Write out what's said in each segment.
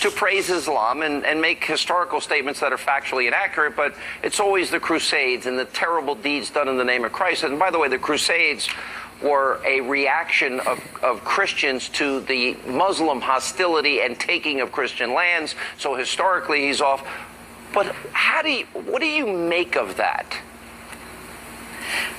to praise Islam and make historical statements that are factually inaccurate, but it's always the Crusades and the terrible deeds done in the name of Christ. And by the way, the Crusades were a reaction of Christians to the Muslim hostility and taking of Christian lands. So historically, he's off. But what do you make of that?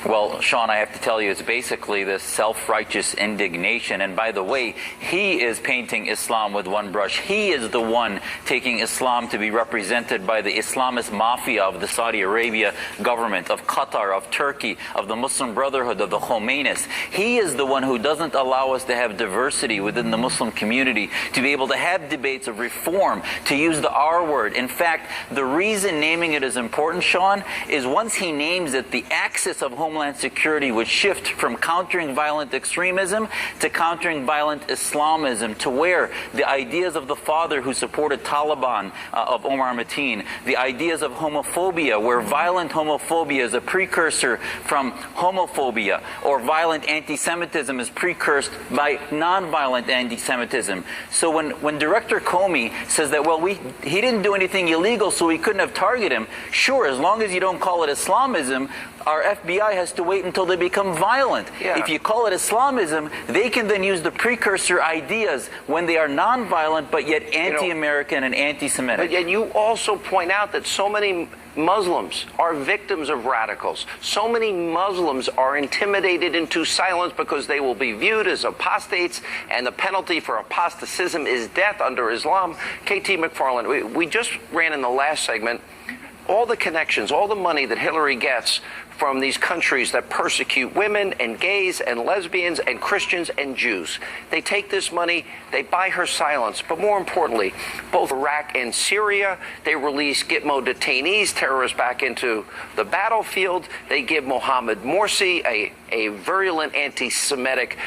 Well, Sean, I have to tell you, it's basically this self-righteous indignation. And by the way, he is painting Islam with one brush. He is the one taking Islam to be represented by the Islamist mafia of the Saudi Arabia government, of Qatar, of Turkey, of the Muslim Brotherhood, of the Khomeinis. He is the one who doesn't allow us to have diversity within the Muslim community, to be able to have debates of reform, to use the R word. In fact, the reason naming it is important, Sean, is once he names it, the axis of Homeland Security would shift from countering violent extremism to countering violent Islamism, to where the ideas of the father who supported Taliban, of Omar Mateen, the ideas of homophobia, where violent homophobia is a precursor from homophobia, or violent anti-Semitism is precursed by non-violent anti-Semitism. So when Director Comey says that, well, he didn't do anything illegal, so we couldn't have targeted him, sure, as long as you don't call it Islamism, our FBI has to wait until they become violent. Yeah. If you call it Islamism, they can then use the precursor ideas when they are non-violent but yet anti-American and anti-Semitic. And you also point out that so many Muslims are victims of radicals. So many Muslims are intimidated into silence because they will be viewed as apostates, and the penalty for apostatism is death under Islam. KT McFarland, we just ran in the last segment all the connections, all the money that Hillary gets from these countries that persecute women and gays and lesbians and Christians and Jews. They take this money, they buy her silence. But more importantly, both Iraq and Syria, they release Gitmo detainees, terrorists back into the battlefield. They give Mohammed Morsi, a virulent anti-Semitic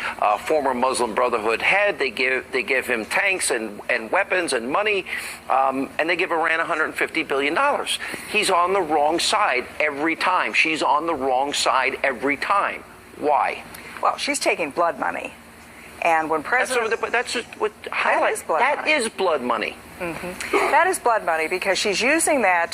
former Muslim Brotherhood head. They give him tanks and weapons and money, and they give Iran $150 billion. He's on the wrong side every time. She's on the wrong side every time. Why? Well, she's taking blood money. And when President... That's what highlights. That is blood money. Mm-hmm. That is blood money, because she's using that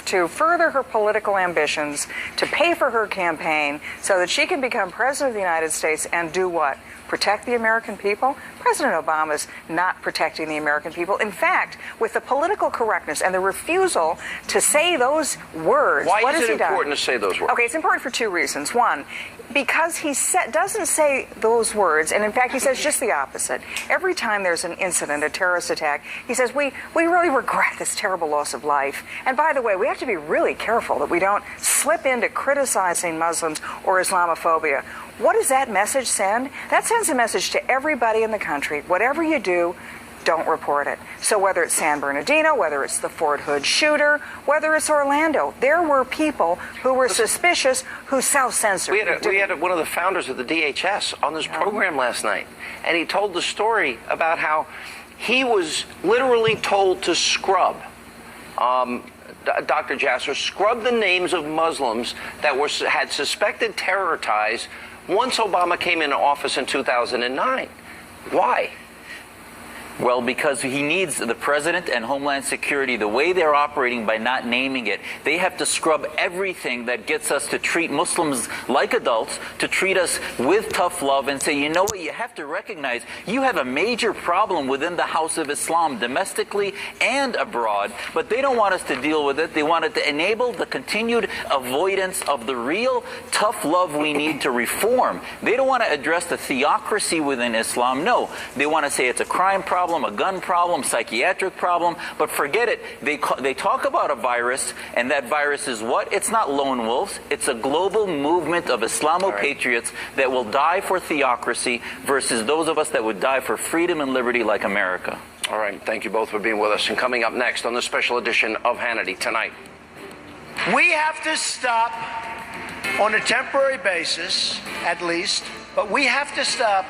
to further her political ambitions, to pay for her campaign, so that she can become President of the United States and do what? Protect the American people? President Obama's not protecting the American people. In fact, with the political correctness and the refusal to say those words, why is it important to say those words? Okay, it's important for two reasons. One, because he doesn't say those words, and in fact he says just the opposite. Every time there's an incident, a terrorist attack, he says, we really regret this terrible loss of life. And by the way, we have to be really careful that we don't slip into criticizing Muslims or Islamophobia. What does that message send? That sends a message to everybody in the country. Whatever you do, don't report it. So whether it's San Bernardino, whether it's the Fort Hood shooter, whether it's Orlando, there were people who were suspicious who self-censored. We had one of the founders of the DHS on this program last night, and he told the story about how he was literally told to scrub. Dr. Jasser, scrub the names of Muslims that had suspected terror ties once Obama came into office in 2009. Why? Well, because he needs the President and Homeland Security, the way they're operating by not naming it, they have to scrub everything that gets us to treat Muslims like adults, to treat us with tough love and say, you know what, you have to recognize you have a major problem within the House of Islam, domestically and abroad, but they don't want us to deal with it. They want it to enable the continued avoidance of the real tough love we need to reform. They don't want to address the theocracy within Islam. No, they want to say it's a crime problem, a gun problem, psychiatric problem, but forget it. They talk about a virus, and that virus is what? It's not lone wolves. It's a global movement of Islamo-patriots that will die for theocracy versus those of us that would die for freedom and liberty like America. All right. Thank you both for being with us. And coming up next on the special edition of Hannity tonight. We have to stop, on a temporary basis at least, but we have to stop